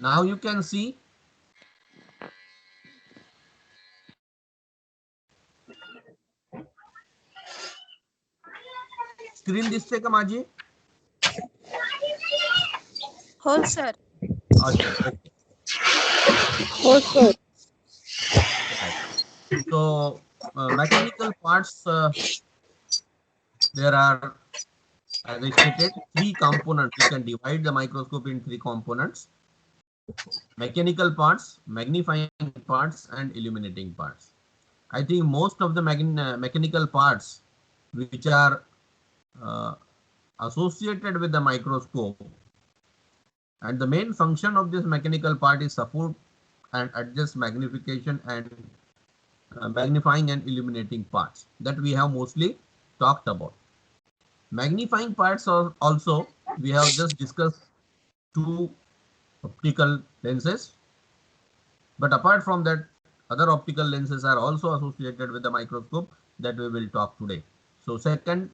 Now you can see. Screen दिसते का माझी? हो सर. अच्छा, okay. हो sir. Right. So mechanical parts, there are, as I stated, three components. We can divide the microscope in three components: mechanical parts, magnifying parts, and illuminating parts. I think most of the mechanical parts which are uh, associated with the microscope, and the main function of this mechanical part is support and adjust magnification and magnifying and illuminating parts that we have mostly talked about. Magnifying parts are also, we have just discussed two optical lenses, but apart from that, other optical lenses are also associated with the microscope that we will talk today. So second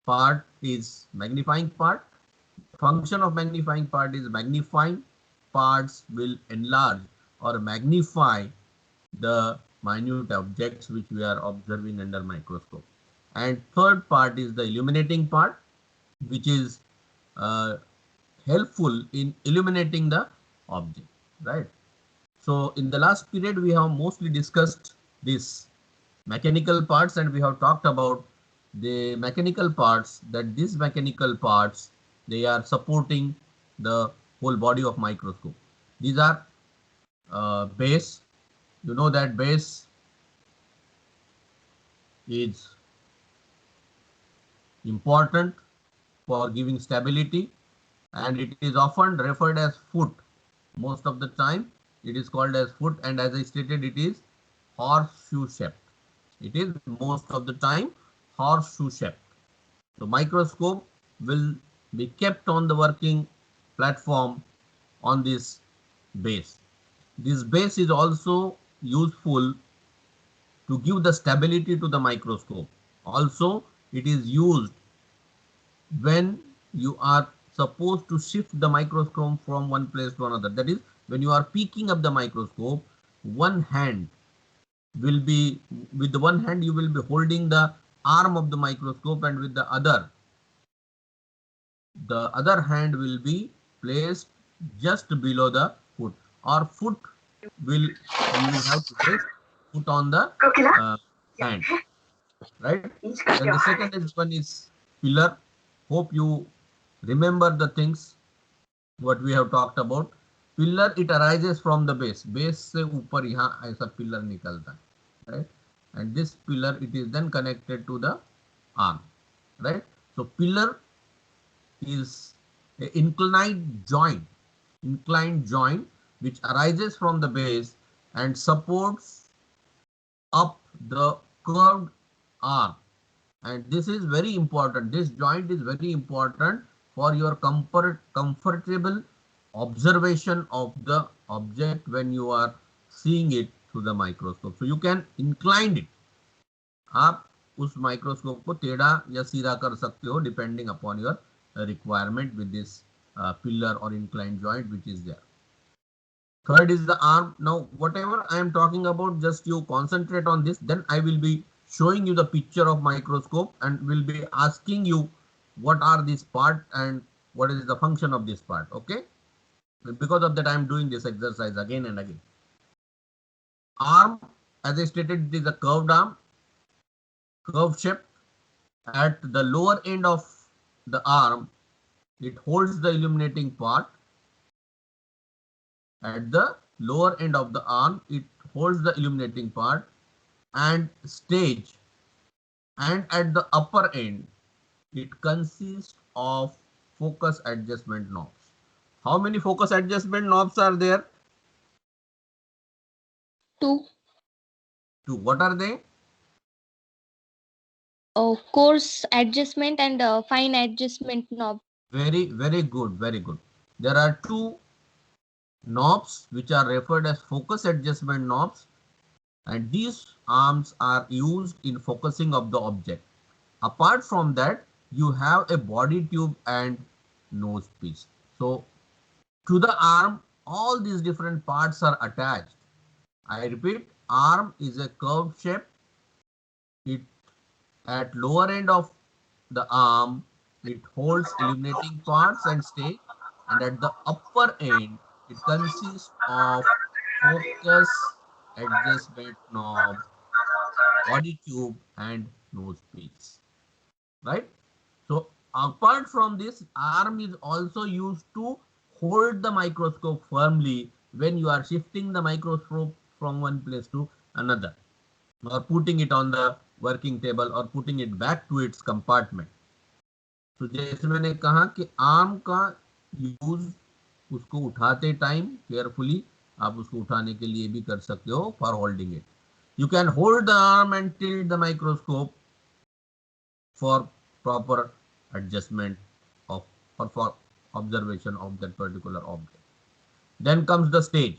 part is magnifying part. Function of magnifying part is magnifying parts will enlarge or magnify the minute objects which we are observing under microscope. And third part is the illuminating part, which is uh, helpful in illuminating the object, right? So in the last period, we have mostly discussed this mechanical parts, and we have talked about the mechanical parts, that these mechanical parts, they are supporting the whole body of microscope. These are base. You know that base is important for giving stability, and it is often referred as foot. Most of the time it is called as foot, and as I stated, it is horseshoe shaped. It is most of the time horseshoe shaped. The microscope will be kept on the working platform on this base. This base is also useful to give the stability to the microscope. Also, it is used when you are supposed to shift the microscope from one place to another. That is, when you are picking up the microscope, one hand will be, with the one hand you will be holding the arm of the microscope, and with the other hand will be placed just below the foot, or foot will, you will have to place foot on the hand, right? Then the second is one is pillar. Hope you remember the things what we have talked about. Pillar, it arises from the base. Base से ऊपर यहाँ ऐसा pillar निकलता है, right? And this pillar, it is then connected to the arm, right? So pillar is an inclined joint which arises from the base and supports up the curved arm. And this is very important. This joint is very important for your comfortable observation of the object when you are seeing it through the microscope. So you can incline it. आप उस microscope को टेढ़ा या सीधा कर सकते हो depending upon your requirement with this pillar or inclined joint which is there. Third is the arm. Now whatever I am talking about, just you concentrate on this, then I will be showing you the picture of microscope and will be asking you what are this part and what is the function of this part. Okay, because of that I am doing this exercise again and again. Arm, as I stated, it is a curved arm, curved shape. At the lower end of the arm, it holds the illuminating part. At the lower end of the arm, it holds the illuminating part and stage, and at the upper end, it consists of focus adjustment knobs. How many focus adjustment knobs are there? Two. Two. What are they? Coarse adjustment and fine adjustment knob. Very, very good. Very good. There are two knobs which are referred as focus adjustment knobs, and these arms are used in focusing of the object. Apart from that, you have a body tube and nose piece. So to the arm, all these different parts are attached. I repeat, arm is a curved shape. It at lower end of the arm, it holds illuminating parts and stage, and at the upper end, it consists of focus, adjustment knob, body tube, and nose piece. Right? So apart from this, arm is also used to hold the microscope firmly when you are shifting the microscope from one place to another, or putting it on the working table, or putting it back to its compartment. तो जैसे मैंने कहा कि arm का use उसको उठाते time carefully आप उसको उठाने के लिए भी कर सकते हो for holding it. You can hold the arm and tilt the microscope for proper adjustment of or for observation of that particular object. Then comes the stage.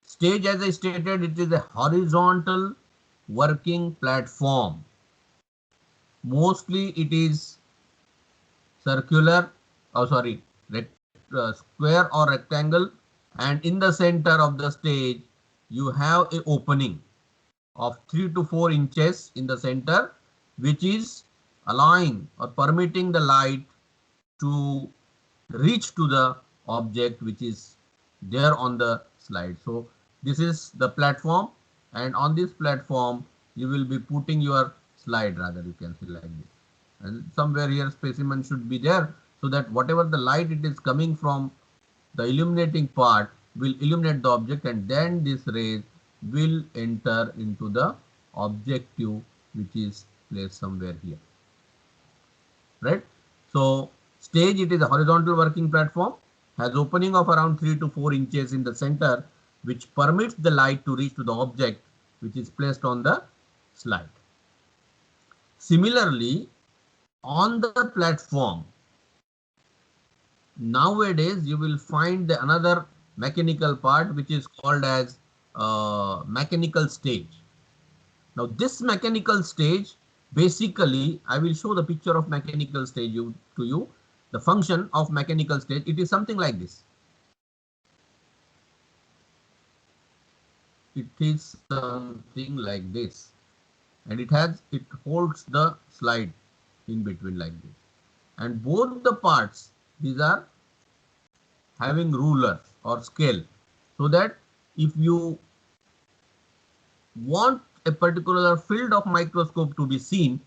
Stage, as I stated, it is a horizontal working platform. Mostly it is circular, square or rectangle, and in the center of the stage you have a opening of 3 to 4 inches in the center, which is allowing or permitting the light to reach to the object which is there on the slide. So this is the platform, and on this platform you will be putting your slide, rather you can see like this, and somewhere here specimen should be there, so that whatever the light it is coming from the illuminating part will illuminate the object, and then this rays will enter into the objective which is placed somewhere here. Right? So stage, it is a horizontal working platform, has opening of around 3 to 4 inches in the center, which permits the light to reach to the object which is placed on the slide. Similarly, on the platform, nowadays you will find another mechanical part which is called as mechanical stage. Now this mechanical stage, basically I will show the picture of mechanical stage to you. The function of mechanical stage, it is something like this. It is something like this, and it holds the slide in between like this, and both the parts, these are having rulers or scale, so that if you want a particular field of microscope to be seen,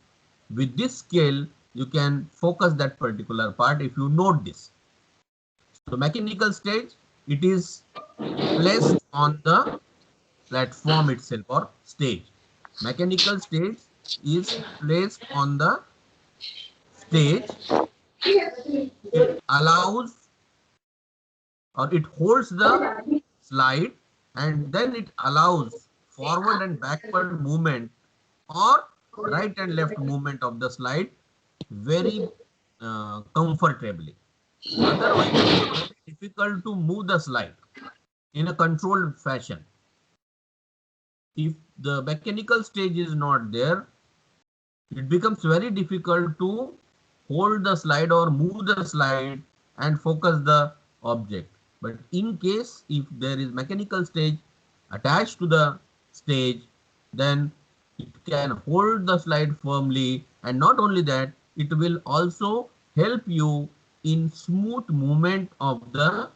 with this scale you can focus that particular part if you note this. So mechanical stage, it is placed on the platform itself or stage. Mechanical stage is placed on the stage. It allows or it holds the slide, and then it allows forward and backward movement or right and left movement of the slide very comfortably. Otherwise, it is very difficult to move the slide in a controlled fashion. If the mechanical stage is not there, it becomes very difficult to hold the slide or move the slide and focus the object. But in case if there is mechanical stage attached to the stage, then it can hold the slide firmly, and not only that, it will also help you in smooth movement of the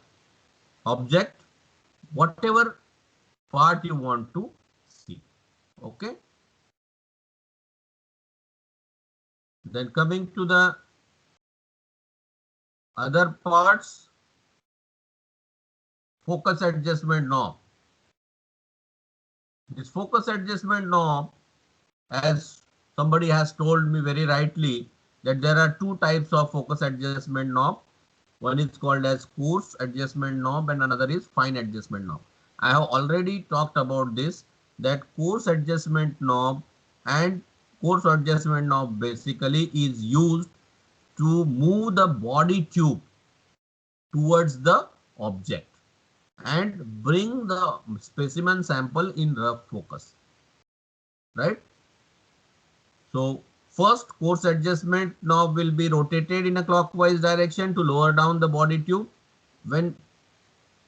object, whatever part you want to see. Okay. Then coming to the other parts, focus adjustment knob. This focus adjustment knob, as somebody has told me very rightly, that there are two types of focus adjustment knob. One is called as coarse adjustment knob and another is fine adjustment knob. I have already talked about this, that coarse adjustment knob basically is used to move the body tube towards the object and bring the specimen sample in rough focus. Right? So first, coarse adjustment knob will be rotated in a clockwise direction to lower down the body tube. When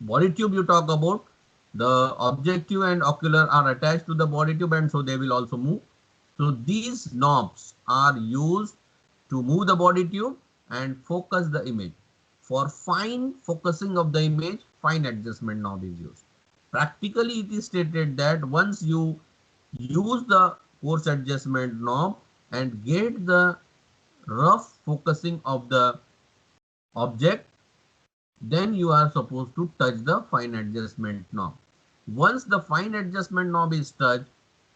body tube you talk about, the objective and ocular are attached to the body tube, and so they will also move. So these knobs are used to move the body tube and focus the image. For fine focusing of the image, fine adjustment knob is used. Practically, it is stated that once you use the coarse adjustment knob and get the rough focusing of the object, then you are supposed to touch the fine adjustment knob. Once the fine adjustment knob is touched,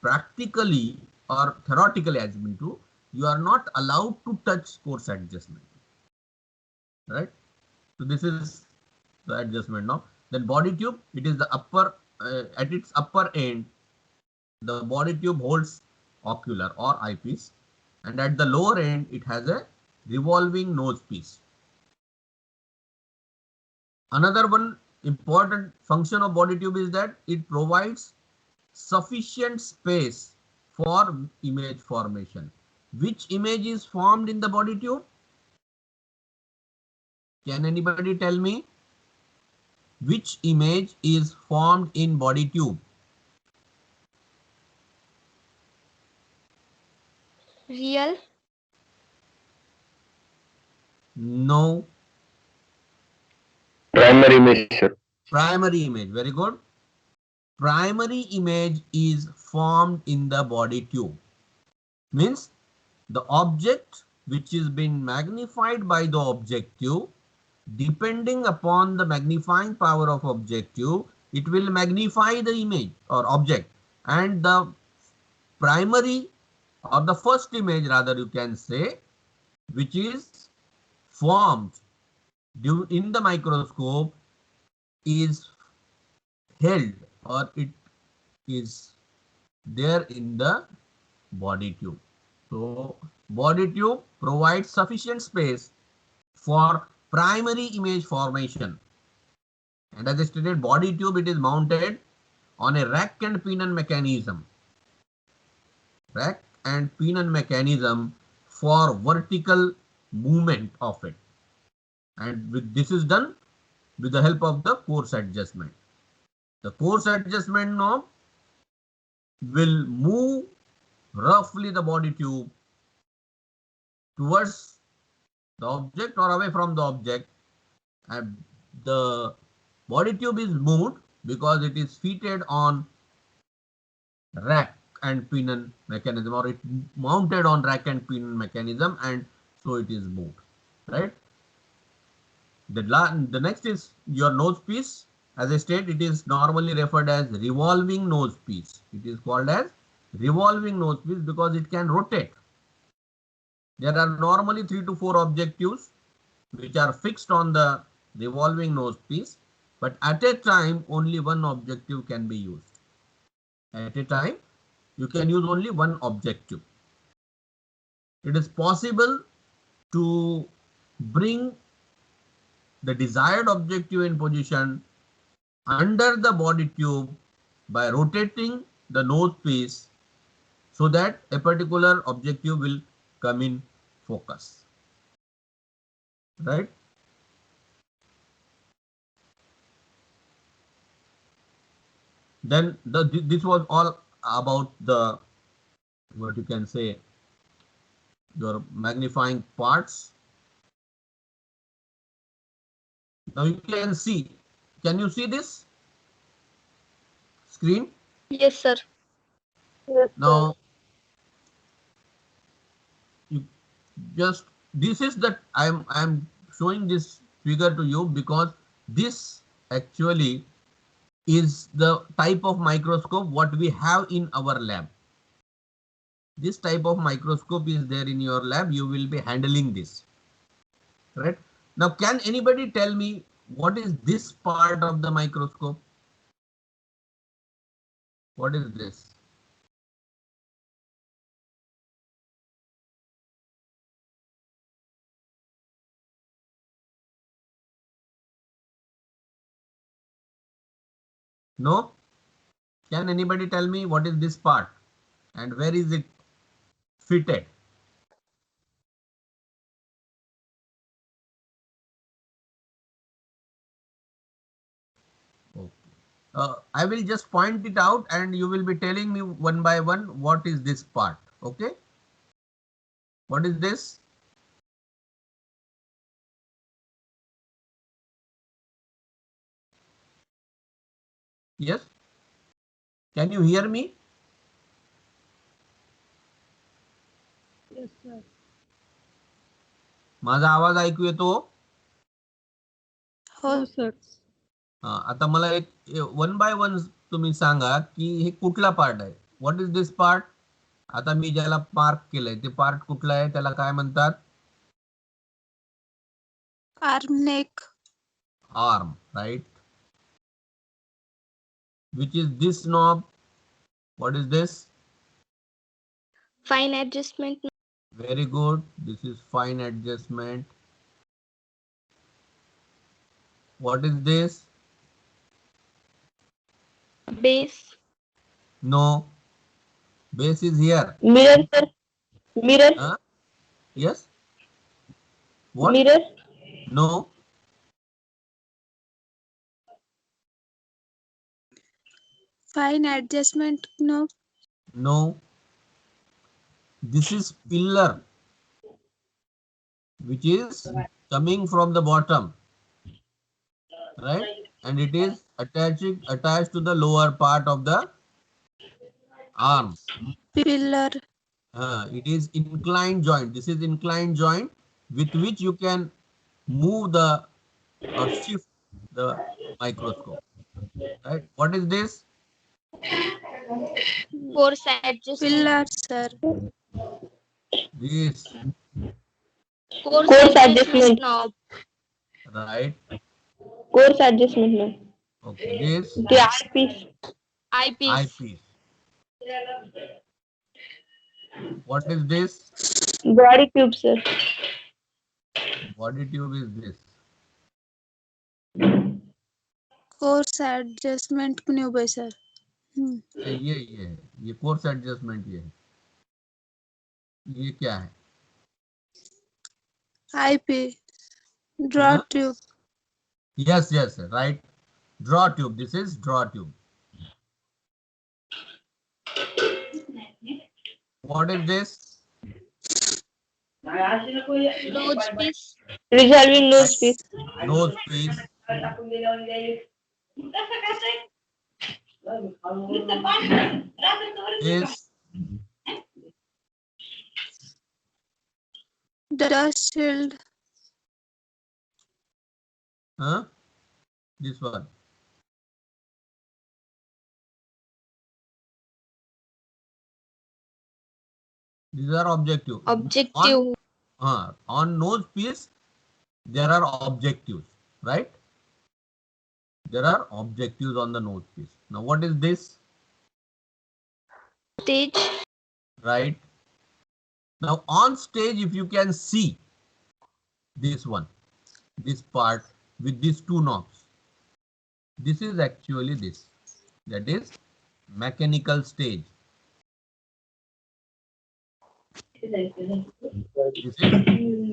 practically or theoretically as been true, you are not allowed to touch coarse adjustment, right? So this is the adjustment knob. Then body tube, it is the upper, at its upper end, the body tube holds ocular or eyepiece, and at the lower end, it has a revolving nose piece. Another one important function of body tube is that it provides sufficient space for image formation. Which image is formed in the body tube? Can anybody tell me which image is formed in body tube? Real. No. Primary image, sir. Primary image. Very good. Primary image is formed in the body tube. Means the object which is being magnified by the objective, depending upon the magnifying power of objective, it will magnify the image or object, and the primary or the first image rather you can say, which is formed in the microscope, is held or it is there in the body tube. So body tube provides sufficient space for primary image formation. And as I stated, body tube, it is mounted on a rack and pinion mechanism. Rack and pinion mechanism for vertical movement of it. And this is done with the help of the coarse adjustment. The coarse adjustment knob will move roughly the body tube towards the object or away from the object, and the body tube is moved because it is fitted on rack and pinion mechanism, or it mounted on rack and pinion mechanism, and so it is moved, right? The next is your nose piece. As I said, it is normally referred as revolving nose piece. It is called as revolving nose piece because it can rotate. There are normally 3 to 4 objectives which are fixed on the revolving nose piece, but at a time only one objective can be used. At a time you can use only one objective. It is possible to bring the desired objective in position under the body tube by rotating the nose piece so that a particular objective will come in focus, right? Then this was all about the, what you can say, your magnifying parts. Now you can see, can you see this screen? Yes, sir. Now you just, this is that I'm showing this figure to you because this actually is the type of microscope what we have in our lab. This type of microscope is there in your lab. You will be handling this, right? Now, can anybody tell me what is this part of the microscope? What is this? No? Can anybody tell me what is this part and where is it fitted? I will just point it out and you will be telling me one by one what is this part. Okay. What is this? Yes. Can you hear me? Yes, sir. माझा आवाज ऐकू येतो? हो sir. आता मला एक one by one तुम्ही सांगा की हे कुठला पार्ट आहे. What is this part? आता मी ज्याला मार्क केलंय ते पार्ट कुठला आहे, त्याला काय म्हणतात? Arm neck. Arm, right. Which is this knob? What is this? Fine adjustment. Very good. This is fine adjustment. What is this? Base. No. Base is here. Mirror, sir. Mirror. Huh? Yes. What? Mirror. No. Fine adjustment knob. No. This is pillar, which is coming from the bottom, right? And it is attached to the lower part of the arm. Pillar. It is inclined joint. This is inclined joint with which you can move the or shift the microscope. Right? What is this? Force adjustment. Pillar, sir. This, Course adjustment knob. right? Course adjustment knob. Okay. This The eyepiece. Eyepiece. eyepiece. What is this? Body tube, sir. Body tube is this. Course adjustment knob है sir. ये course adjustment ये है. ये क्या है? IP. Draw tube. Yes, right. Draw tube. This is draw tube. What is this? Nose piece. Resolving nose piece. Nose piece. This Dust shield. this one. These are objective. Objective. On nose piece, there are objectives, right? There are objectives on the nose piece. Now, what is this? Stage. Right. Now, on stage, if you can see this one, this part with these two knobs, this is actually this. That is mechanical stage. This is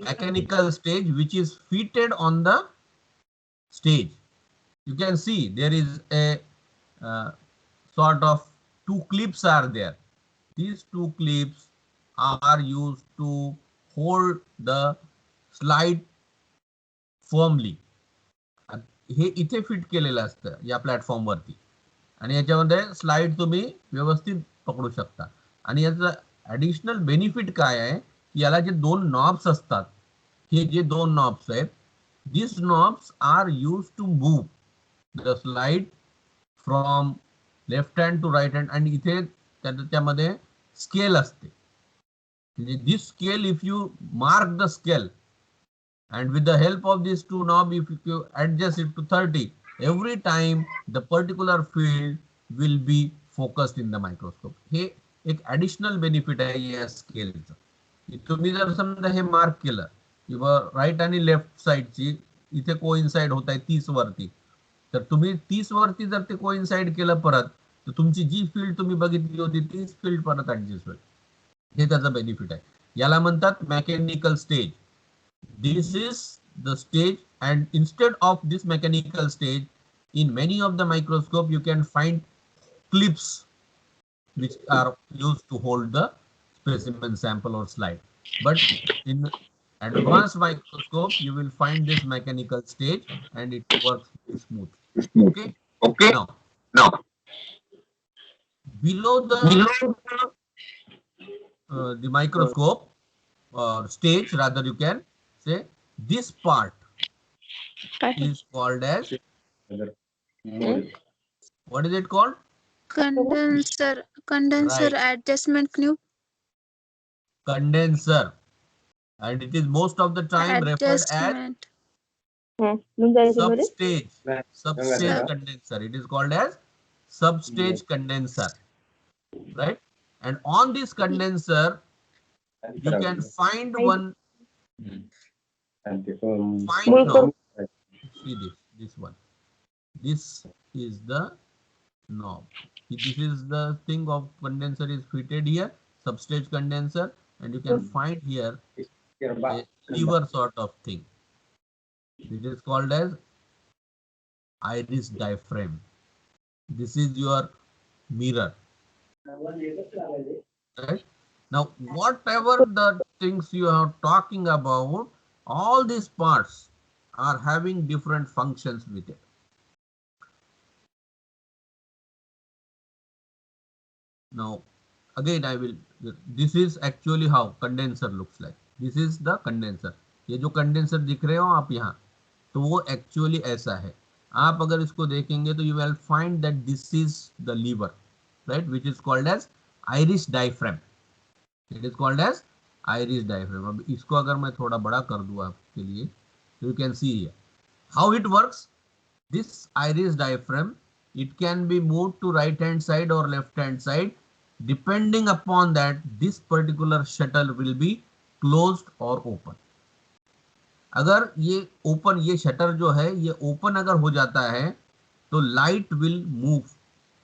mechanical stage which is fitted on the stage. You can see there is a sort of two clips are there. These two clips are used to hold the slide firmly. हे इथे fit केलेलं असतं या platform वरती आणि याच्यामध्ये slide तुम्ही व्यवस्थित पकडू शकता. आणि याचं ऍडिशनल बेनिफिट काय आहे की याला जे दोन नॉब्स असतात, हे जे दोन नॉब्स आहेत, this knobs are use to move the slide from left hand to right hand. आणि इथे त्यामध्ये स्केल असते. This scale, if you mark the scale and with the help of these two knobs, if you adjust it to 30, every time the particular field will be focused in the microscope. हे एक additional benefit आहे या स्केलचं. तुम्ही जर समजा हे mark केलं किंवा right आणि left साइडची इथे कोइन्साइड होत आहे 30 वरती, तर तुम्ही 30 वरती जर ते कोइन्साइड केलं परत, तर तुमची जी फील्ड तुम्ही बघितली होती तीच फील्ड परत ऍडजस्ट होईल. हे त्याचा बेनिफिट आहे. याला म्हणतात mechanical stage. This is the stage and instead of this mechanical stage In many of the microscope, you can find clips which are used to hold the specimen sample or slide. But in advanced microscope, you will find this mechanical stage and it works very smooth. Okay. Okay. Now, Now, below the microscope or stage, rather you can say, this part is called as, what is it called? condenser Right, adjustment knob. condenser. And it is most of the time referred as Adjustment. substage. Substage Sub. condenser. It is called as substage condenser. Right? And on this condenser, you can find one fine knob. See this one. This is the knob. This is the thing of condenser is fitted here, substage condenser, and you can find here a lever sort of thing. It is called as iris diaphragm. This is your mirror. Right? Now, whatever the things you are talking about, all these parts are having different functions with it. Now, again this is actually how condenser looks like. This is the condenser. ये जो condenser दिख रहे हो आप यहाँ, तो वो actually ऐसा है. आप अगर इसको देखेंगे तो you will find that this is the lever, right, which is called as iris diaphragm. It is called as iris diaphragm. अब इसको अगर मैं थोड़ा बड़ा कर दूँ आपके लिए, तो you can see here how it works. This iris diaphragm, it can be moved to right hand side or left hand side depending upon that this particular shuttle will be closed or open. अगर ये open, ये shutter जो है ये open अगर हो जाता है तो लाइट विल मूव.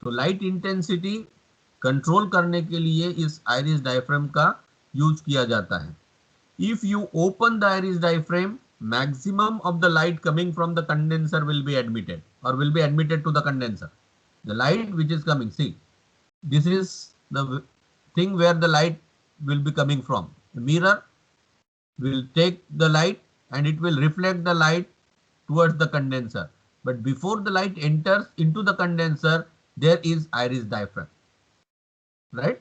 तो लाइट इंटेंसिटी कंट्रोल करने के लिए इस आइरिस डायफ्राम का यूज किया जाता है. If you open the iris diaphragm, maximum of the light coming from the condenser will be admitted or will be admitted to the condenser. The light which is coming, see, this is the thing where the light will be coming from. The mirror will take the light and it will reflect the light towards the condenser. But before the light enters into the condenser, there is iris diaphragm. Right?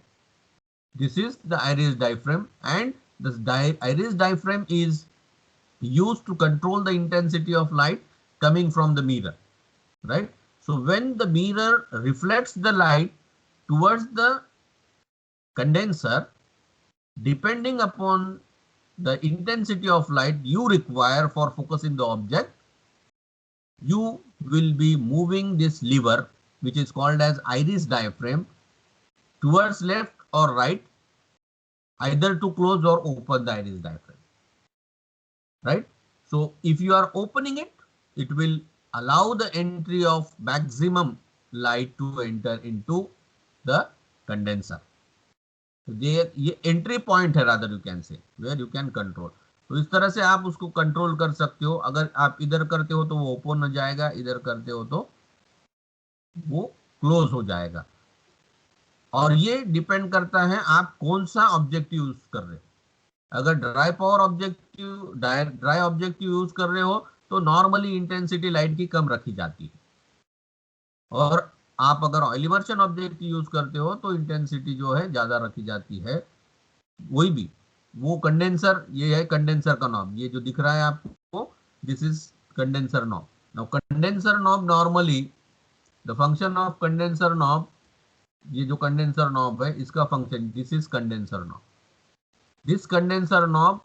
This is the iris diaphragm, and this iris diaphragm is used to control the intensity of light coming from the mirror. Right? So when the mirror reflects the light towards the condenser, depending upon the intensity of light you require for focusing the object, you will be moving this lever, which is called as iris diaphragm, towards left or right, either to close or open the iris diaphragm. Right? So if you are opening it, it will allow the entry of maximum light to enter into the condenser. So ये entry point है, rather you can say, where you can control. तो इस तरह से आप उसको control कर सकते हो. अगर आप इधर करते हो तो वो ओपन हो जाएगा, इधर करते हो तो वो क्लोज हो जाएगा. और ये डिपेंड करता है आप कौन सा ऑब्जेक्ट यूज कर रहे हो. अगर ड्राई ऑब्जेक्टिव यूज कर रहे हो तो नॉर्मली इंटेंसिटी लाइट की कम रखी जाती है. और आप अगर ऑयल इमर्शन ऑब्जेक्टिव यूज करते हो तो इंटेंसिटी जो है ज्यादा रखी जाती है. वही भी वो कंडेंसर, ये है कंडेंसर का नॉब, ये जो दिख रहा है आपको, this is condenser knob. Now condenser knob normally the function of condenser knob, ये जो कंडेंसर नॉब है इसका function, this is condenser knob. This condenser knob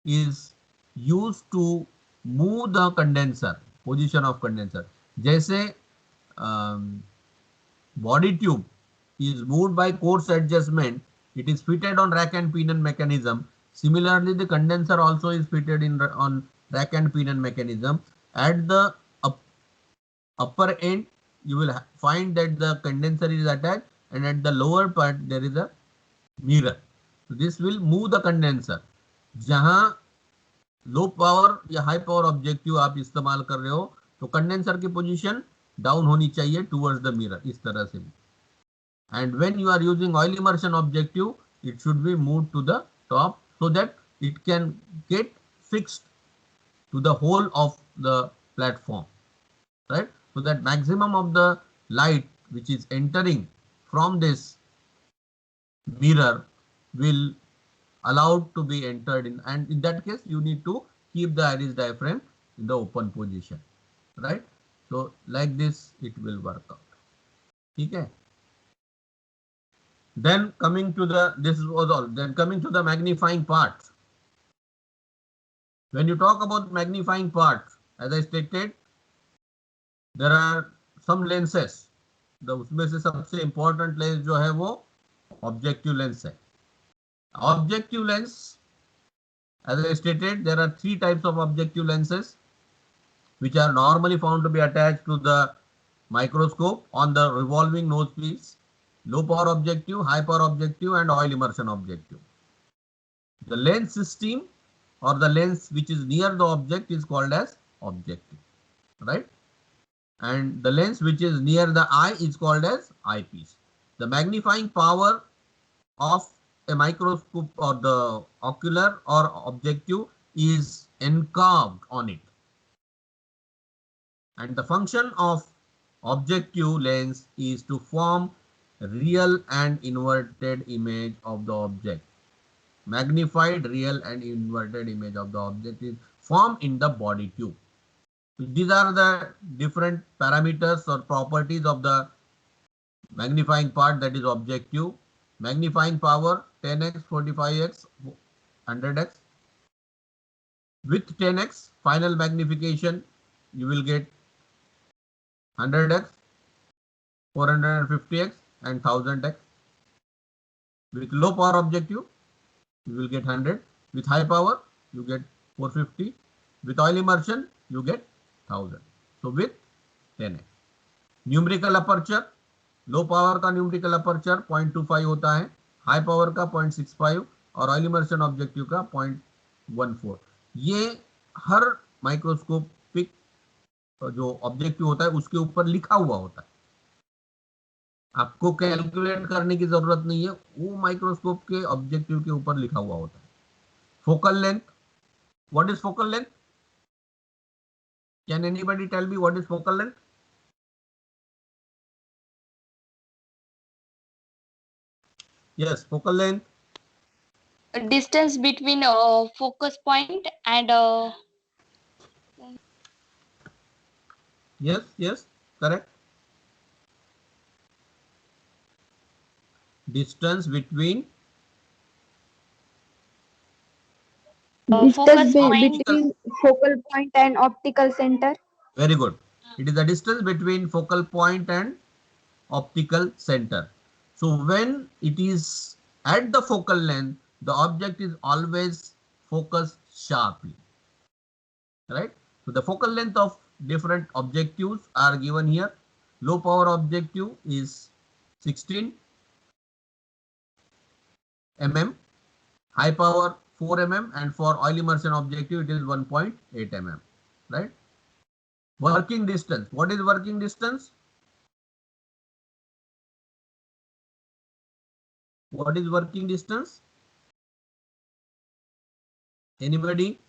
is used to move the condenser, position of condenser. जैसे body tube is moved by coarse adjustment, it is fitted on rack and pinion mechanism. Similarly, the condenser also is fitted on rack and pinion mechanism. At the upper end, you will find that the condenser is attached, and at the lower part there is a mirror. So this will move the condenser. जहां low power या high power objective आप इस्तेमाल कर रहे हो तो condenser की position down होनी चाहिए टूवर्ड्स द मिरर, इस तरह से भी. And when you are using oil immersion objective, it should be moved to the top so that it can get fixed to the whole of the platform, right? So that maximum of the light which is entering from this mirror will allowed to be entered in, and in that case you need to keep the iris diaphragm in the open position, right? So like this it will work out. Okay. Then coming to the, this was all. Then coming to the magnifying part. When you talk about magnifying part, as I stated, there are some lenses. The उसमें से सबसे important lens जो है वो objective lens है. Objective lens, as I stated, there are three types of objective lenses which are normally found to be attached to the microscope on the revolving nose piece: low power objective, high power objective, and oil immersion objective. The lens system or the lens which is near the object is called as objective, right? And the lens which is near the eye is called as eyepiece. The magnifying power of a microscope or the ocular or objective is encarved on it. And the function of objective lens is to form real and inverted image of the object. Magnified real and inverted image of the object is formed in the body tube. These are the different parameters or properties of the magnifying part, that is objective. Magnifying power 10x, 45x, 100x. With 10x final magnification you will get 100x, 450x and 1000x. With low power objective you will get 100. With high power you get 450. With oil immersion you get 1000. So with 10x. Numerical aperture, low power का numerical aperture 0.25 होता है, high power का 0.65 और oil immersion objective का 0.14. ये हर microscopic जो objective होता है उसके ऊपर लिखा हुआ होता है. आपको कैलकुलेट करने की जरूरत नहीं है, वो माइक्रोस्कोप के ऑब्जेक्टिव के ऊपर लिखा हुआ होता है. Focal length, what is focal length? Can anybody tell me what is focal length? Yes, focal length. Distance between focus point and Yes, correct. Distance between focus point. between focal point and optical center. Very good. It is the distance between focal point and optical center. So when it is at the focal length, the object is always focused sharply, right? So the focal length of different objectives are given here. Low power objective is 16 mm, high power 4 mm, and for oil immersion objective it is 1.8 mm, right? Working distance. What is working distance? What is working distance? Anybody?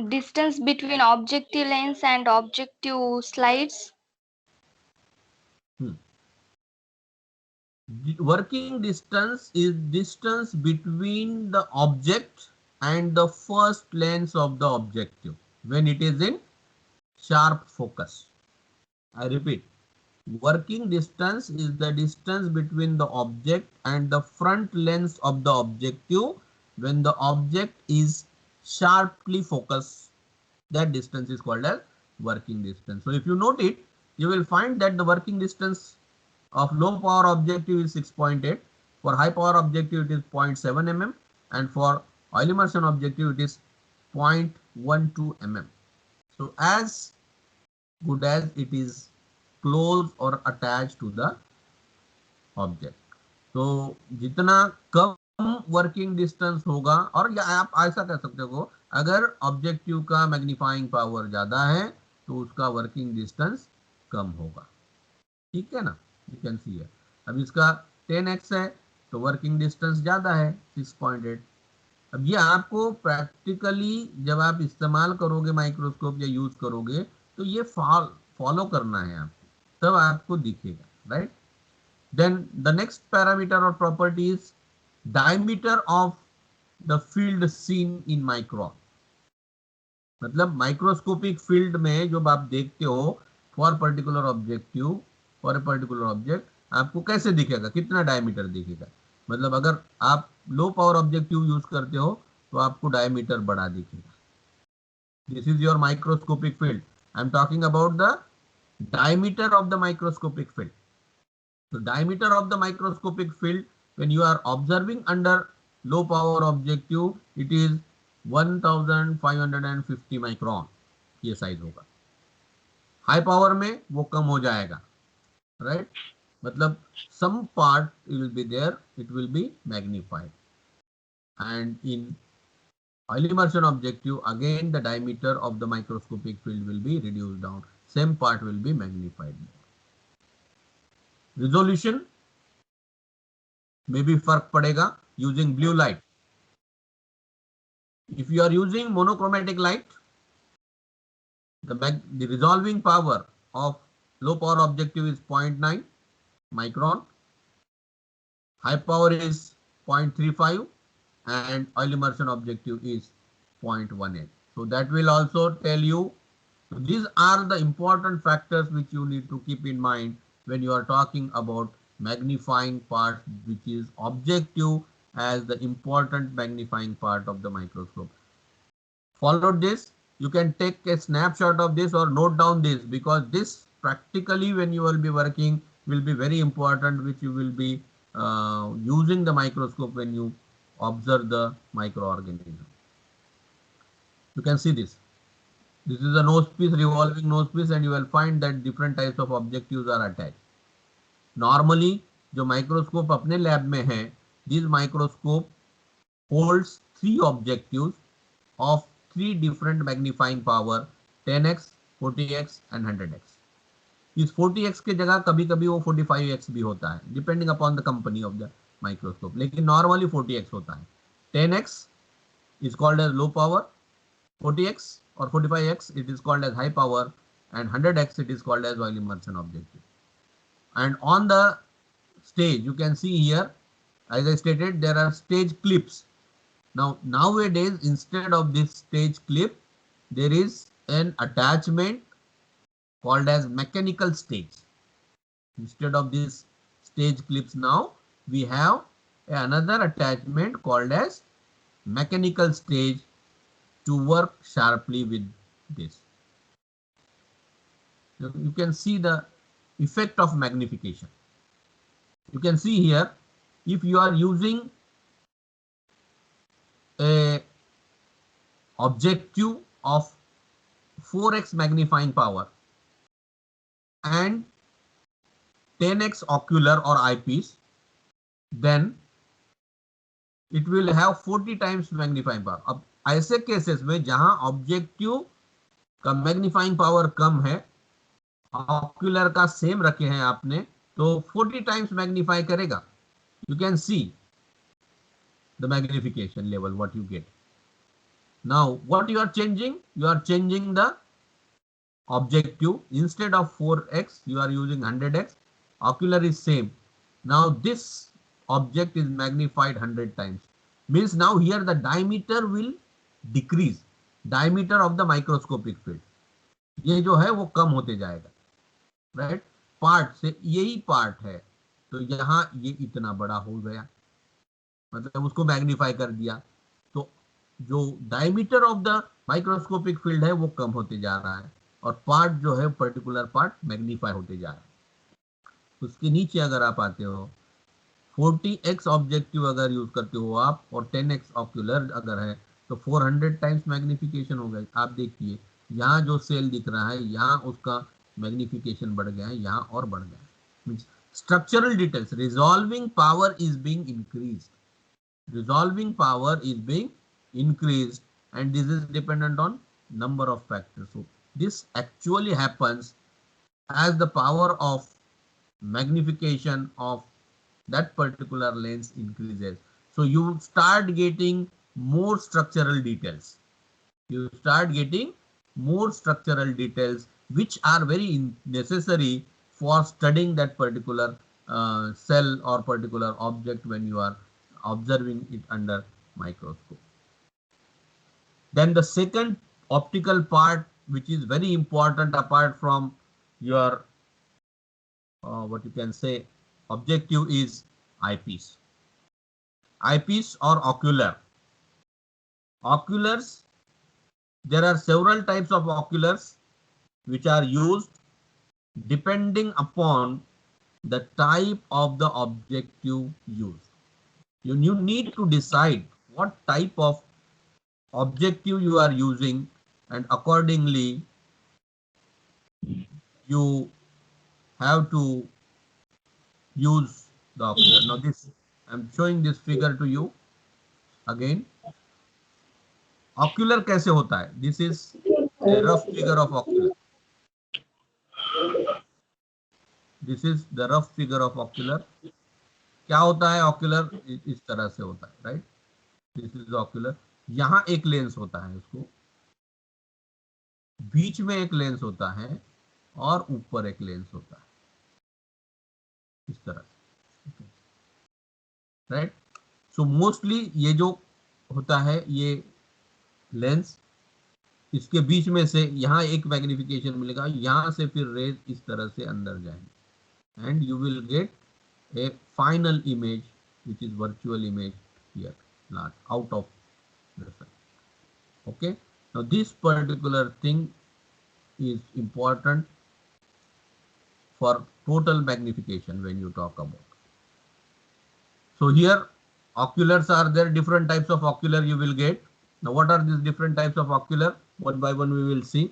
Distance between objective lens and objective slides. Working distance is distance between the object and the first lens of the objective when it is in sharp focus. I repeat, working distance is the distance between the object and the front lens of the objective when the object is sharply focused. That distance is called as working distance. So if you note it, you will find that the working distance of low power objective is 6.8, for high power objective it is 0.7 mm, and for oil immersion objective it is 0.12 mm. So as good as it is close or attached to the object. तो जितना कम working distance होगा, और या आप ऐसा कह सकते हो अगर ऑब्जेक्टिव का मैग्नीफाइंग पावर ज्यादा है तो उसका वर्किंग डिस्टेंस कम होगा, ठीक है ना। यू कैन सी है, अब इसका 10x है तो वर्किंग डिस्टेंस ज्यादा है 6.8। अब ये आपको प्रैक्टिकली जब आप इस्तेमाल करोगे माइक्रोस्कोप या यूज करोगे तो ये फॉलो करना है आपको, तब आपको दिखेगा, right. Then the next parameter और property is diameter of the field seen in micron. मतलब माइक्रोस्कोपिक फील्ड में जो आप देखते हो for particular objective, for a particular object आपको कैसे दिखेगा, कितना डायमीटर दिखेगा। मतलब अगर आप लो पावर ऑब्जेक्टिव यूज करते हो तो आपको डायमीटर बड़ा दिखेगा। This is your microscopic field, I am talking about the diameter of the microscopic field. तो diameter of the microscopic field when you are observing under low power objective it is 1550 micron, ये size होगा। High power में वो कम हो जाएगा, right. मतलब some part will be there, it will be magnified, and in oil immersion objective again the diameter of the microscopic field will be reduced down, same part will be magnified. Resolution में भी फर्क पड़ेगा using blue light. If you are using monochromatic light, the resolving power of low power objective is 0.9 micron, high power is 0.35, and oil immersion objective is 0.18. So that will also tell you. So these are the important factors which you need to keep in mind when you are talking about magnifying part, which is objective as the important magnifying part of the microscope. Follow this. You can take a snapshot of this or note down this, because this practically when you will be working will be very important, which you will be using the microscope when you observe the microorganism. You can see this. This is a nose piece, revolving nose piece, and you will find that different types of objectives are attached. Normally, जो microscope अपने lab में है, this microscope holds 3 objectives of 3 different magnifying power, 10x, 40x and 100x. इस 40x के जगह कभी कभी वो 45x भी होता है, depending upon the company of the microscope, लेकिन नॉर्मली 40x होता है। 10x is called as low power, 40x or 45x it is called as high power, and 100x it is called as oil immersion objective. And on the stage you can see here, as I stated, there are stage clips. Now nowadays instead of this stage clip there is an attachment called as mechanical stage. Instead of these stage clips now we have another attachment called as mechanical stage to work sharply with this. You can see the effect of magnification. You can see here, if you are using a objective of 4x magnifying power and 10x ocular or eyepiece, then it will have 40 times magnifying power. अब ऐसे cases में जहां objective का magnifying power कम है, ocular का same रखे हैं आपने, तो 40 टाइम्स मैग्नीफाई करेगा. You can see the magnification level what you get. Now what you are changing, you are changing the objective. Instead of 4x you are using 100x. Ocular is same. Now this object is magnified 100 times, means now here the diameter will decrease, diameter of the microscopic field ये जो है वो कम होते जाएगा, right. Part से यही part है तो यहाँ ये इतना बड़ा हो गया, मतलब उसको मैग्नीफाई कर दिया, तो जो diameter of the microscopic field है वो कम होते जा रहा है और पार्ट जो है पर्टिकुलर पार्ट मैग्नीफाई होते जा रहा है. उसके नीचे अगर आप आते हो, 40x ऑब्जेक्टिव अगर यूज करते हो आप और 10x ऑक्यूलर अगर है तो 400 टाइम्स मैग्निफिकेशन हो गया. आप देखिए यहाँ जो सेल दिख रहा है यहाँ उसका मैग्निफिकेशन बढ़ गया है, यहाँ और बढ़ गया है. Structural details, resolving power is being increased, resolving power is being increased and this is dependent on number of factors. So this actually happens as the power of magnification of that particular lens increases. So you start getting more structural details. You start getting more structural details which are very necessary for studying that particular cell or particular object when you are observing it under microscope. Then the second optical part, which is very important apart from your what you can say objective, is eyepiece. Eyepiece or ocular. Oculars, there are several types of oculars which are used depending upon the type of the objective used. You need to decide what type of objective you are using, and accordingly you have to use the ocular. Now this, I'm showing this figure to you again. Ocular कैसे होता है? This is a rough figure of ocular. This is the rough figure of ocular. क्या होता है ocular? इस तरह से होता है, right? This is ocular. यहाँ एक लेंस होता है, इसको बीच में एक लेंस होता है और ऊपर एक लेंस होता है, इस तरह से, राइट? सो मोस्टली ये जो होता है ये लेंस, इसके बीच में से यहाँ एक मैग्निफिकेशन मिलेगा, यहाँ से फिर रेज इस तरह से अंदर जाएंगे and you will get A final image which is virtual image here, not out of the cell. Okay, now this particular thing is important for total magnification when you talk about. So here oculars are there, different types of ocular you will get. Now what are these different types of ocular? One by one we will see.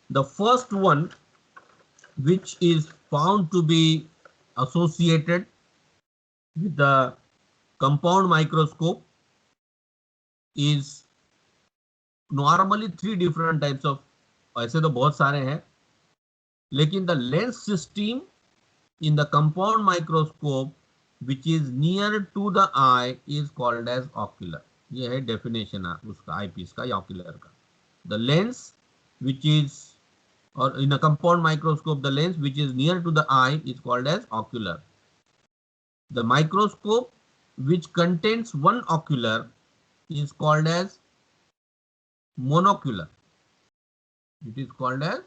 The first one, which is found to be associated with the compound microscope, is normally three different types of, ऐसे तो बहुत सारे हैं, लेकिन the lens system in the compound microscope which is near to the eye is called as ocular. ये है definition उसका eyepiece का या ocular का. The lens which is, or in a compound microscope the lens which is near to the eye is called as ocular. The microscope which contains one ocular is called as monocular. It is called as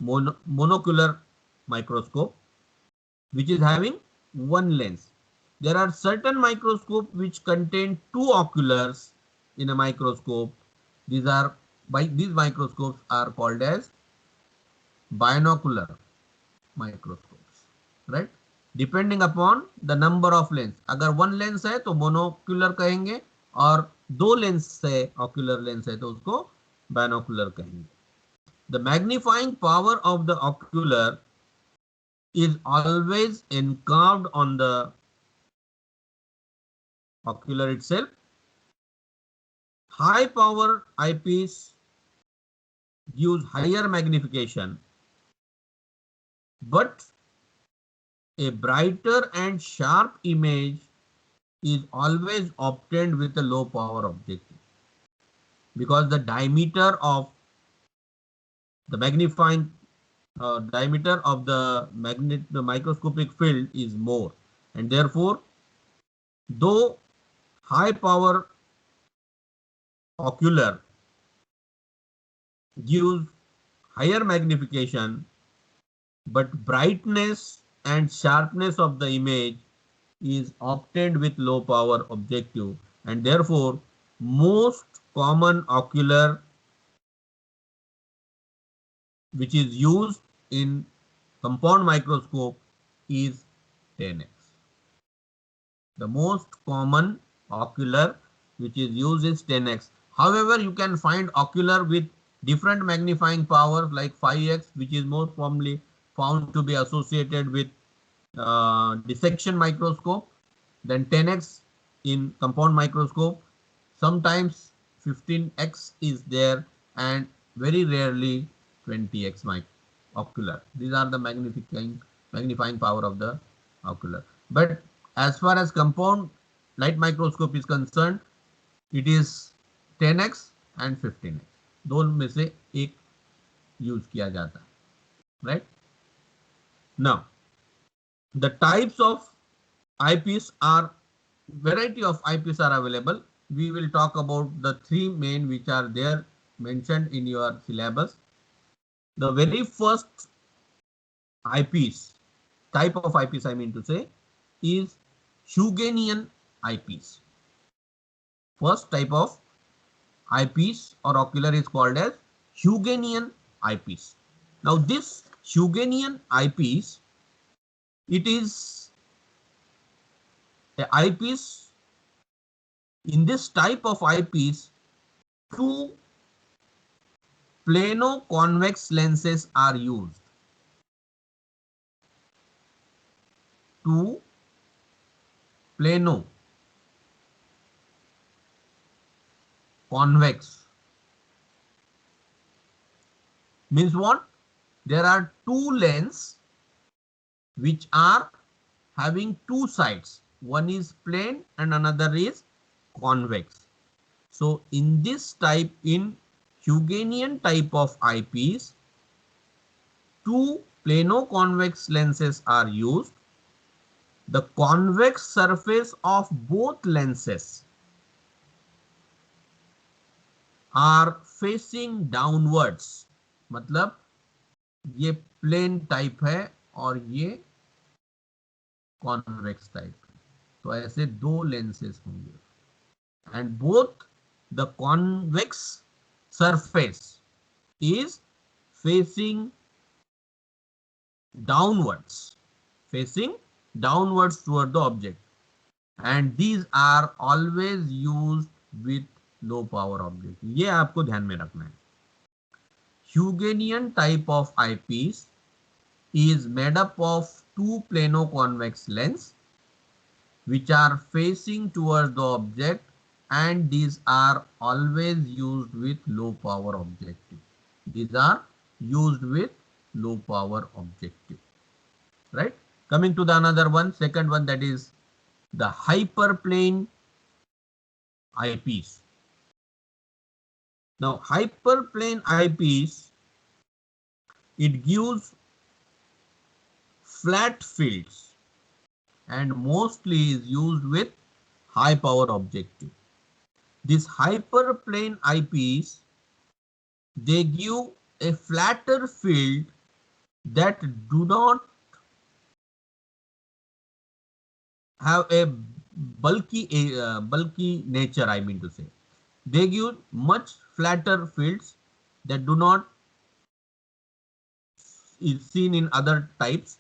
monocular microscope, which is having one lens. There are certain microscopes which contain two oculars in a microscope. These microscopes are called as binocular microscopes, right? Depending upon the number of lens. अगर one lens है तो monocular कहेंगे, और दो lens है, ocular lens है, तो उसको binocular कहेंगे. The magnifying power of the ocular is always encarved on the ocular itself. High power eyepiece gives higher magnification, but a brighter and sharp image is always obtained with a low power objective, because the diameter of the magnifying diameter of the microscopic field is more, and therefore though high power ocular gives higher magnification, but brightness and sharpness of the image is obtained with low power objective, and therefore most common ocular which is used in compound microscope is 10x. The most common ocular which is used is 10x. However, you can find ocular with different magnifying powers like 5x, which is most commonly found to be associated with dissection microscope, then 10x in compound microscope. Sometimes 15x is there, and very rarely 20x ocular. These are the magnifying power of the ocular. But as far as compound light microscope is concerned, it is 10x and 15x. दोनों में से एक use किया जाता है, right? Now, the types of eyepieces are, variety of eyepieces are available. We will talk about the three main which are there mentioned in your syllabus. The very first eyepiece, type of eyepiece I mean to say, is Huygens eyepiece. First type of eyepiece or ocular is called as Huygens eyepiece. Now this Huygens eyepiece, it is a eyepiece. In this type of eyepiece, two plano-convex lenses are used. Two plano-convex means what? There are two lenses which are having two sides. One is plane and another is convex. So in this type, in Huygens type of eyepiece, two plano-convex lenses are used. The convex surface of both lenses are facing downwards. मतलब ये plane type है और ये convex type है, तो ऐसे दो lenses होंगे, and both the convex surface is facing downwards toward the object, and these are always used with low power object. ये आपको ध्यान में रखना है. Huygens type of eyepiece is made up of two plano-convex lenses which are facing towards the object, and these are always used with low power objective. These are used with low power objective, right? Coming to the another one, second one, that is the hyperplane eyepiece. Now hyperplane eyepiece, it gives flat fields and mostly is used with high power objective. This hyperplane eyepiece, they give a flatter field that do not have a bulky nature, I mean to say. They give much flatter fields that do not is seen in other types.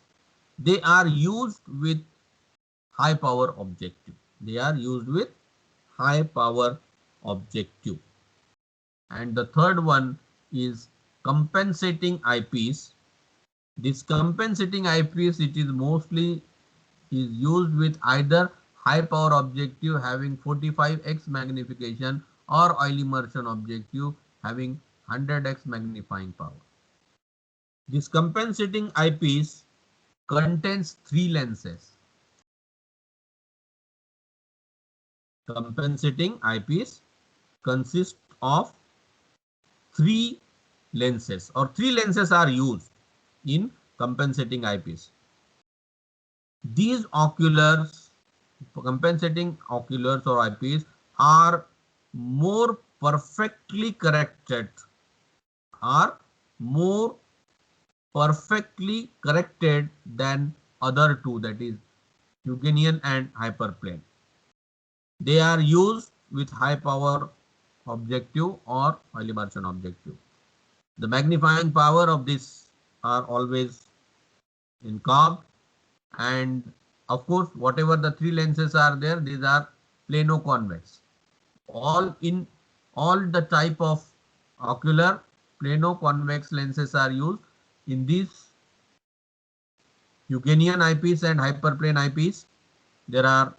They are used with high power objective. They are used with high power objective. And the third one is compensating eyepiece. This compensating eyepiece, it is mostly is used with either high power objective having 45x magnification or oil immersion objective having 100x magnifying power. This compensating eyepiece contains three lenses. Compensating eyepiece consists of three lenses, or three lenses are used in compensating eyepiece. These oculars, compensating oculars or eyepiece, are more perfectly corrected, than other two, that is Huygens and hyperplane. They are used with high power objective or oil immersion objective. The magnifying power of this are always in curve, and of course whatever the three lenses are there, these are plano-convex. All the type of ocular plano-convex lenses are used in this Huygens eyepiece and hyperplane eyepiece. There are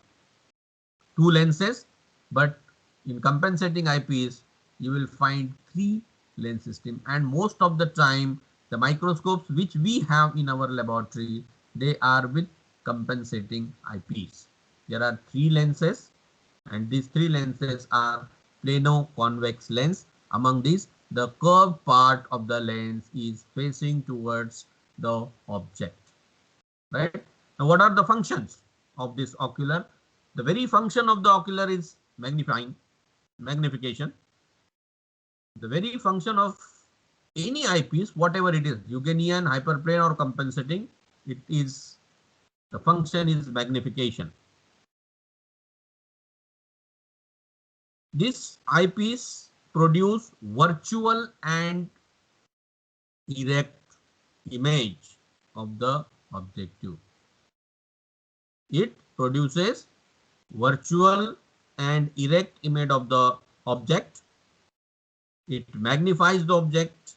two lenses, but in compensating eyepiece you will find three lens system, and most of the time the microscopes which we have in our laboratory, they are with compensating eyepiece. There are three lenses, and these three lenses are plano-convex lens. Among these, the curved part of the lens is facing towards the object, right? Now, what are the functions of this ocular? The very function of the ocular is magnification. The very function of any eyepiece, whatever it is, Eugenean, hyperplane or compensating, it is, the function is magnification. This eyepiece produce virtual and erect image of the objective. It produces virtual and erect image of the object. It magnifies the object.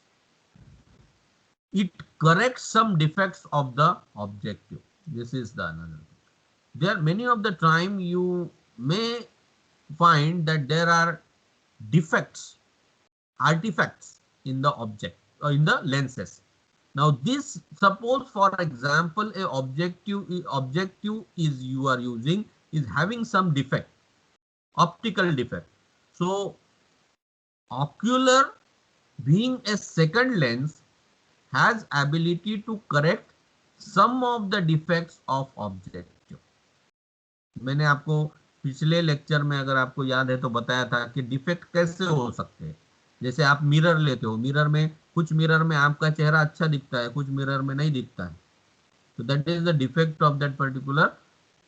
It corrects some defects of the objective. This is the another thing. There many of the time you may find that there are defects, artifacts in the object or in the lenses. Now this, suppose for example a objective is you are using is having some defect, optical defect. So ocular, being a second lens, has ability to correct some of the defects of objective. मैंने आपको पिछले lecture में, अगर आपको याद है तो बताया था कि डिफेक्ट कैसे हो सकते हैं. जैसे आप मिरर लेते हो, मिरर में कुछ मिरर में आपका चेहरा अच्छा दिखता है, कुछ मिरर में नहीं दिखता है, तो that is the defect of that particular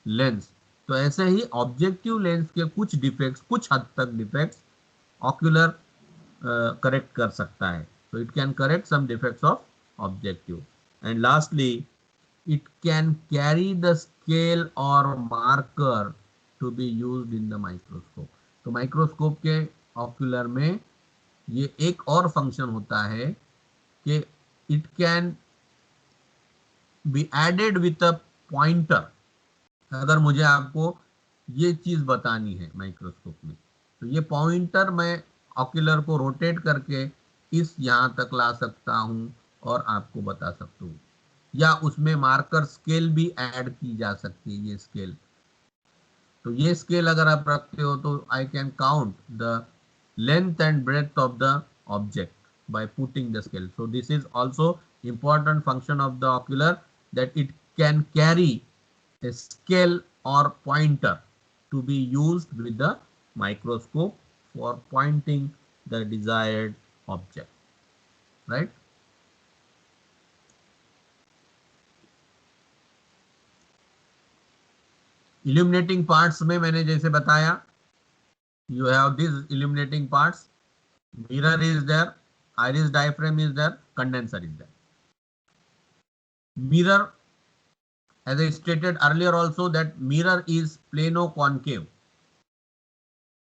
lens. तो ऐसे ही ऑब्जेक्टिव लेंस के कुछ डिफेक्ट्स, कुछ हद तक डिफेक्ट्स ऑक्यूलर करेक्ट कर सकता है. तो it can correct some defects of objective. And lastly, it can carry the scale or marker to be used in the microscope. तो माइक्रोस्कोप के ऑक्यूलर में ये एक और फंक्शन होता है कि it can be added with a pointer. अगर मुझे आपको ये चीज बतानी है माइक्रोस्कोप में, तो ये पॉइंटर मैं ऑक्यूलर को रोटेट करके इस यहाँ तक ला सकता हूँ और आपको बता सकता हूँ. या उसमें मार्कर स्केल भी ऐड की जा सकती है. ये स्केल, तो ये स्केल अगर आप रखते हो तो I can count the length and breadth of the object by putting the scale. So this is also important function of the ocular, that it can carry a scale or pointer to be used with the microscope for pointing the desired object, right? Illuminating parts में मैंने जैसे बताया, you have these illuminating parts. Mirror is there, iris diaphragm is there, condenser is there. Mirror, as I stated earlier also, that mirror is plano-concave,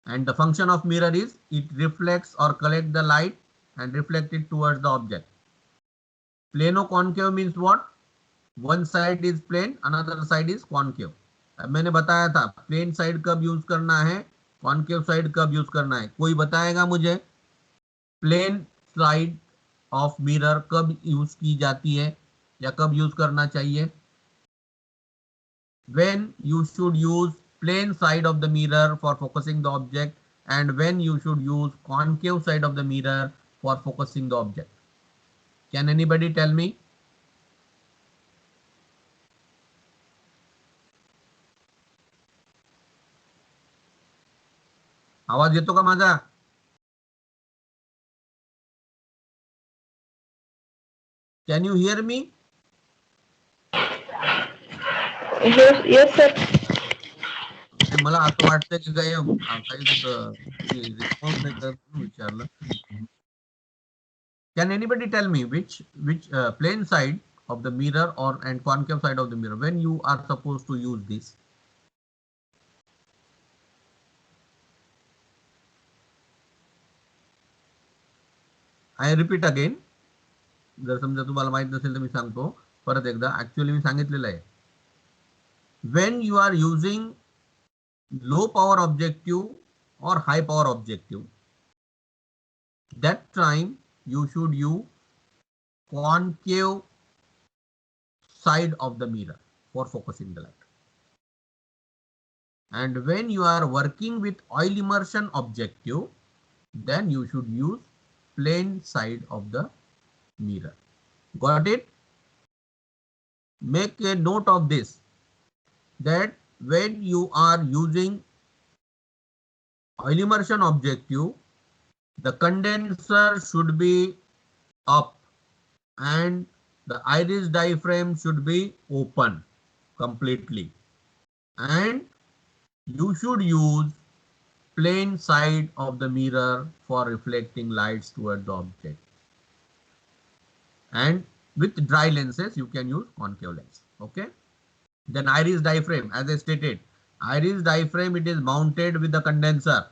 and the function of mirror is it reflects or collect the light and reflect it towards the object. Plano-concave means what? One side is plane, another side is concave. अब मैंने बताया था plane side कब use करना है, concave side कब use करना है. कोई बताएगा मुझे प्लेन साइड ऑफ मिरर कब यूज की जाती है या कब यूज करना चाहिए? When you should use plane side of the mirror for focusing the object, and when you should use concave side of the mirror for focusing the object. Can anybody tell me? आवाज येतो का माझा? Can you hear me? Yes, sir. मला असं वाटतं की काही response नाही करत म्हणून विचारलं. Can anybody tell me which plane side of the mirror or and concave side of the mirror when you are supposed to use this? I repeat again. जर समजा तुम्हाला माहित नसेल तर मी सांगतो परत एकदा. ऍक्च्युअली मी सांगितलेलं आहे. When you are using low power objective or high power objective, that time you should use concave side of the mirror for focusing the light. And when you are working with oil immersion objective, then you should use plain side of the mirror. Got it? Make a note of this, that when you are using oil immersion objective, the condenser should be up and the iris diaphragm should be open completely, and you should use plain side of the mirror for reflecting lights towards the object. And with dry lenses you can use concave lens. Okay. Then iris diaphragm, as I stated, iris diaphragm, it is mounted with the condenser.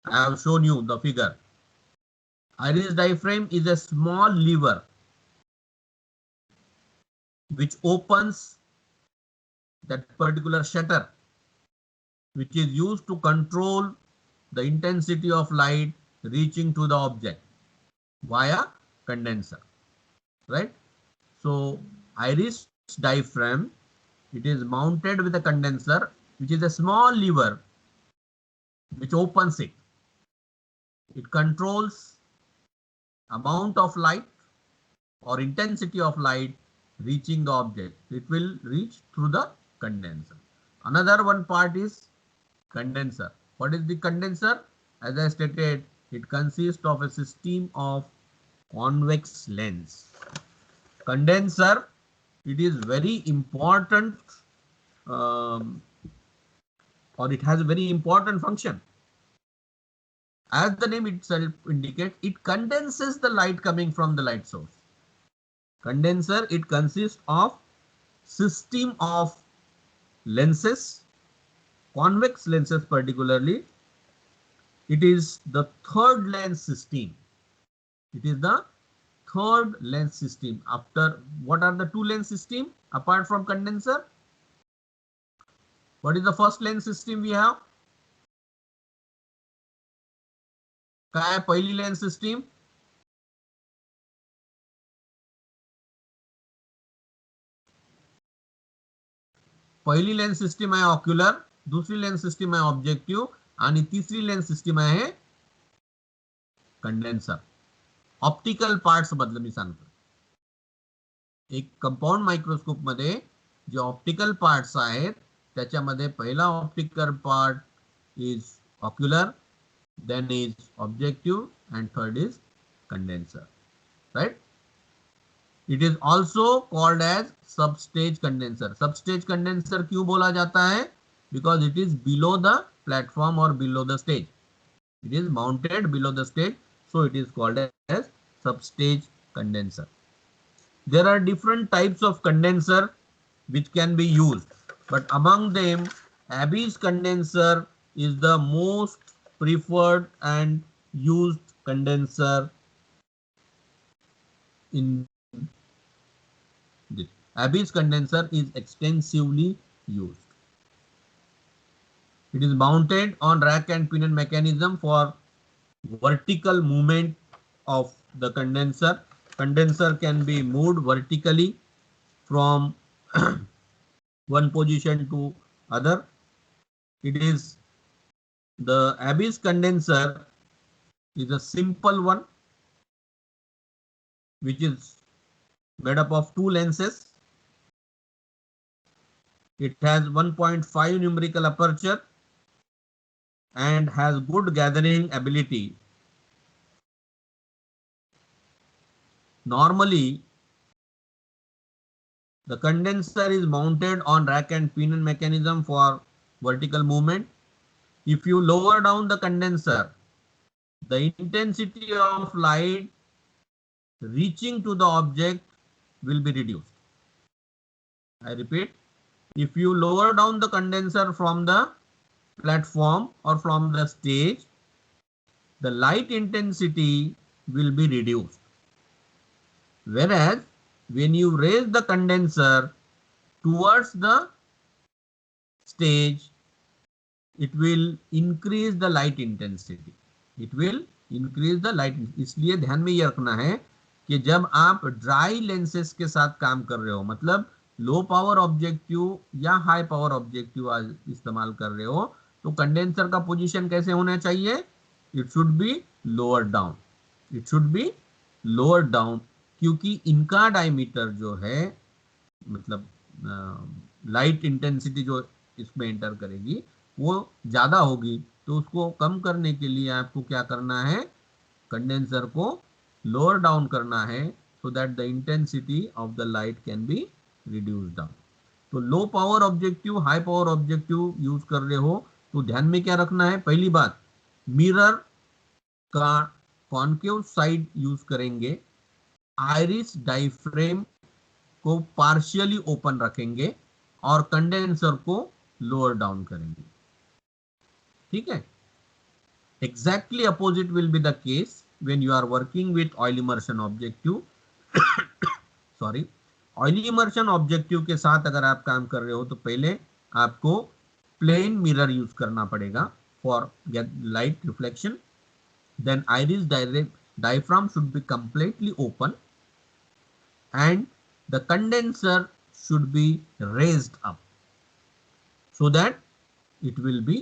I have shown you the figure. Iris diaphragm is a small lever which opens that particular shutter, which is used to control the intensity of light reaching to the object via condenser, right? So iris diaphragm, it is mounted with a condenser, which is a small lever which opens it. It controls amount of light or intensity of light reaching the object. It will reach through the condenser. Another one part is condenser. What is the condenser? As I stated, it consists of a system of convex lens. Condenser, it is very important, or it has a very important function. As the name itself indicates, it condenses the light coming from the light source. Condenser, it consists of system of lenses, convex lenses particularly. It is the third lens system. It is the third lens system. After, what are the two lens system apart from condenser? What is the first lens system we have? काय आहे पहिली lens system? पहिली lens system आहे ocular, दुसरी lens system आहे objective आणि तिसरी lens system आहे कंडेन्सर. ऑप्टिकल पार्ट्स बद्दल मी सांगतो. एक कंपाऊंड मायक्रोस्कोप मध्ये जे ऑप्टिकल पार्ट्स आहेत त्याच्यामध्ये पहिला optical part is ocular, then is objective, and third is condenser, right? It is also called as substage condenser. Substage condenser क्यों बोला जाता है? Because it is below the platform or below the stage. It is mounted below the stage, so it is called as substage condenser. There are different types of condenser which can be used, but among them Abbey's condenser is the most preferred and used condenser in this. Abbey's condenser is extensively used. It is mounted on rack and pinion mechanism for vertical movement of the condenser. Condenser can be moved vertically from one position to other. It is the Abbey's condenser is a simple one which is made up of two lenses. It has 1.5 numerical aperture and has good gathering ability. Normally, the condenser is mounted on rack and pinion mechanism for vertical movement. If you lower down the condenser, the intensity of light reaching to the object will be reduced. I repeat, if you lower down the condenser from the platform or from the stage, the light intensity will be reduced. Whereas when you raise the condenser towards the stage, it will increase the light intensity. It will increase the light. इसलिए ध्यान में ये रखना है कि जब आप dry lenses के साथ काम कर रहे हो, मतलब लो पावर ऑब्जेक्टिव या हाई पावर ऑब्जेक्टिव इस्तेमाल कर रहे हो, तो कंडेंसर का पोजीशन कैसे होना चाहिए? It should be lower down. It should be lower down, क्योंकि इनका डायमीटर जो है, मतलब लाइट इंटेंसिटी जो इसमें एंटर करेगी वो ज्यादा होगी, तो उसको कम करने के लिए आपको क्या करना है? कंडेंसर को लोअर डाउन करना है, so that the intensity of the light can be reduce down. तो low power objective, high power objective use कर रहे हो तो ध्यान में क्या रखना है? पहली बात, मिरर का कॉन्केव साइड यूज करेंगे, आइरिस डायफ्रेम को पार्शियली ओपन रखेंगे और कंडेंसर को लोअर डाउन करेंगे. ठीक है. Exactly opposite will be the case when you are working with oil immersion objective. Sorry, oil immersion objective के साथ अगर आप काम कर रहे हो तो पहले आपको प्लेन मिरर यूज करना पड़ेगा for light reflection. Then iris diaphragm should be completely open and the condenser should be raised up so that it will be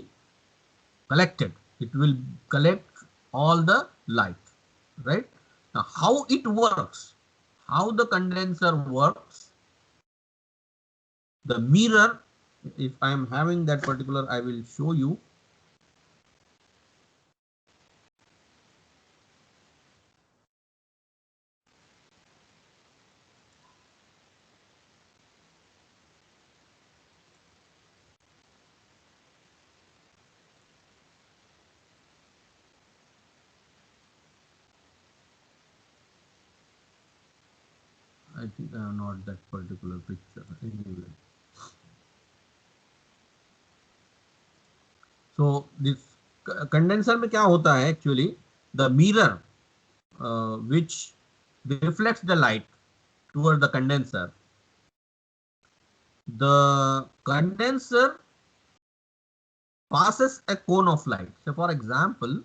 collected. It will collect all the light, right? Now how it works, how the condenser works, the mirror, if I am having that particular, I will show you. I think I have not that particular picture anyway. So this condenser में क्या होता है actually? The mirror which reflects the light towards the condenser. The condenser passes a cone of light. So for example,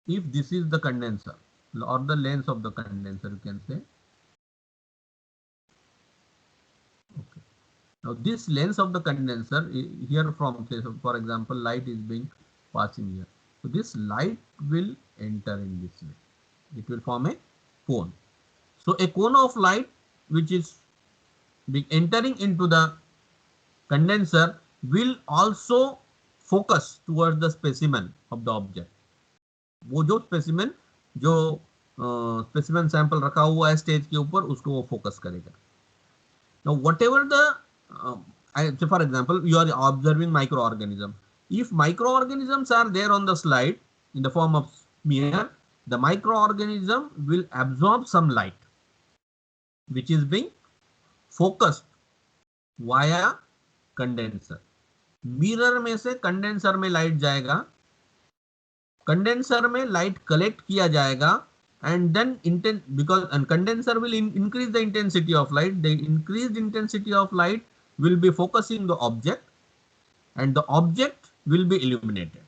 if this is the condenser or the lens of the condenser, you can say. Okay. Now this lens of the condenser here from, say, so for example, light is being passing here. So this light will enter in this way. It will form a cone. So a cone of light which is entering into the condenser will also focus towards the specimen of the object. वो जो specimen, जो specimen sample रखा हुआ है stage के ऊपर, उसको वो फोकस करेगा. Now whatever the so for example, you are observing microorganism. If microorganisms are there on the slide in the form of smear, the microorganism will absorb some light which is being focused via condenser. Mirror में से condenser में light जाएगा, condenser में light collect किया जाएगा, and then because and condenser will increase the intensity of light. The increased intensity of light will be focusing the object and the object will be illuminated.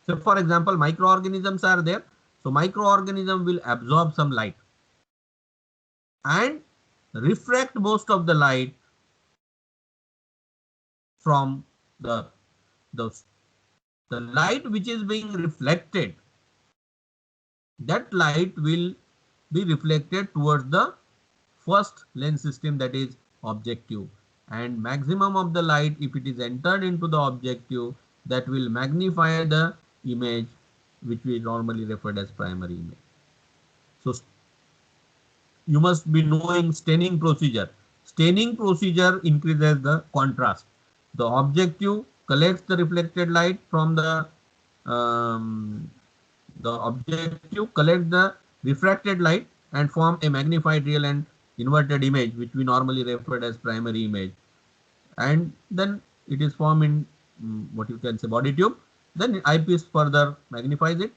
So for example, microorganisms are there, so microorganism will absorb some light and refract most of the light from the light which is being reflected. That light will be reflected towards the first lens system, that is objective, and maximum of the light, if it is entered into the objective, that will magnify the image which we normally refer as primary image. So you must be knowing staining procedure. Staining procedure increases the contrast. The objective collects the reflected light from the objective collects the refracted light and form a magnified real and inverted image, which we normally refer as primary image, and then it is formed in what you can say body tube. Then eyepiece further magnifies it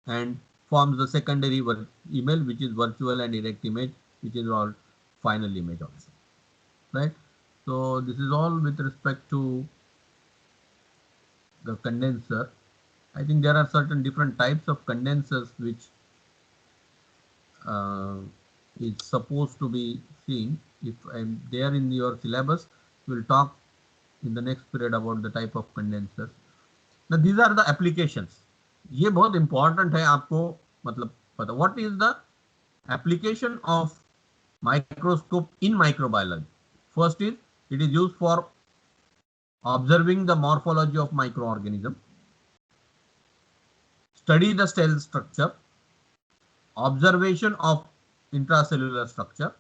and forms the secondary image, which is virtual and direct image, which is all final image also, right? So this is all with respect to the condenser. I think there are certain different types of condensers which is supposed to be seen. If I'm there in your syllabus, we'll talk in the next period about the type of condensers. Now these are the applications. ये बहुत important है आपको मतलब पता. What is the application of microscope in microbiology? First is it is used for observing the morphology of microorganism, study the cell structure, observation of intracellular structure.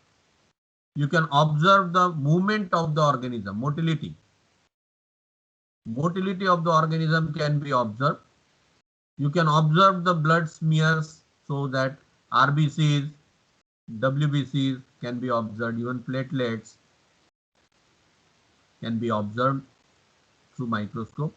You can observe the movement of the organism, motility. Motility of the organism can be observed. You can observe the blood smears so that RBCs, WBCs can be observed, even platelets can be observed through microscope.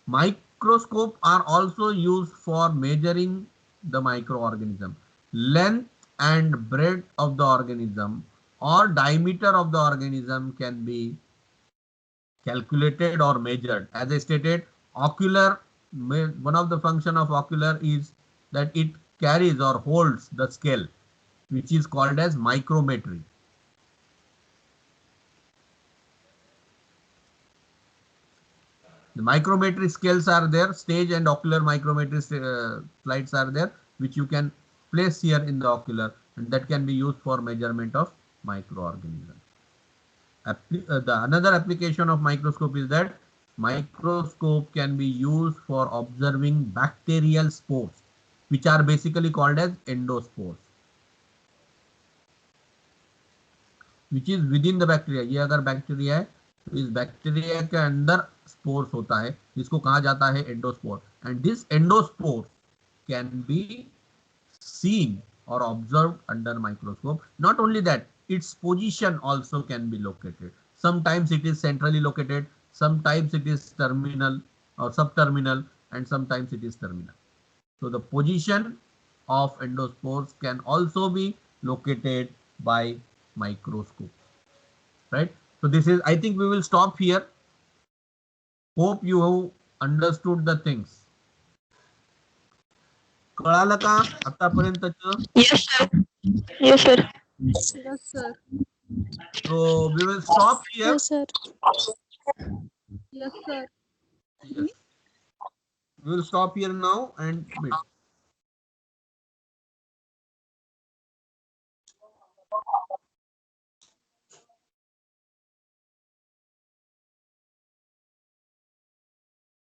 Microscope are also used for measuring the microorganism. Length and breadth of the organism or diameter of the organism can be calculated or measured. As I stated, ocular, one of the function of ocular is that it carries or holds the scale, which is called as micrometry. The micrometry scales are there, stage and ocular micrometry slides are there, which you can place here in the ocular, and that can be used for measurement of microorganisms. Another application of microscope is that microscope can be used for observing bacterial spores, which are basically called as endospores, which is within the bacteria. ये अगर bacteria है तो इस bacteria के अंदर spores होता है, जिसको कहा जाता है endospore. And this endospore can be seen or observed under microscope. Not only that, its position also can be located. Sometimes it is centrally located, sometimes it is terminal or subterminal, and sometimes it is terminal. So the position of endospores can also be located by microscope. Right? So this is, I think we will stop here. Hope you have understood the things. कळालं का आतापर्यंतचं? Yes, sir. Yes, sir. Yes, sir. So we will stop here. Yes, sir. Yes, sir. Yes. We will stop here now and meet.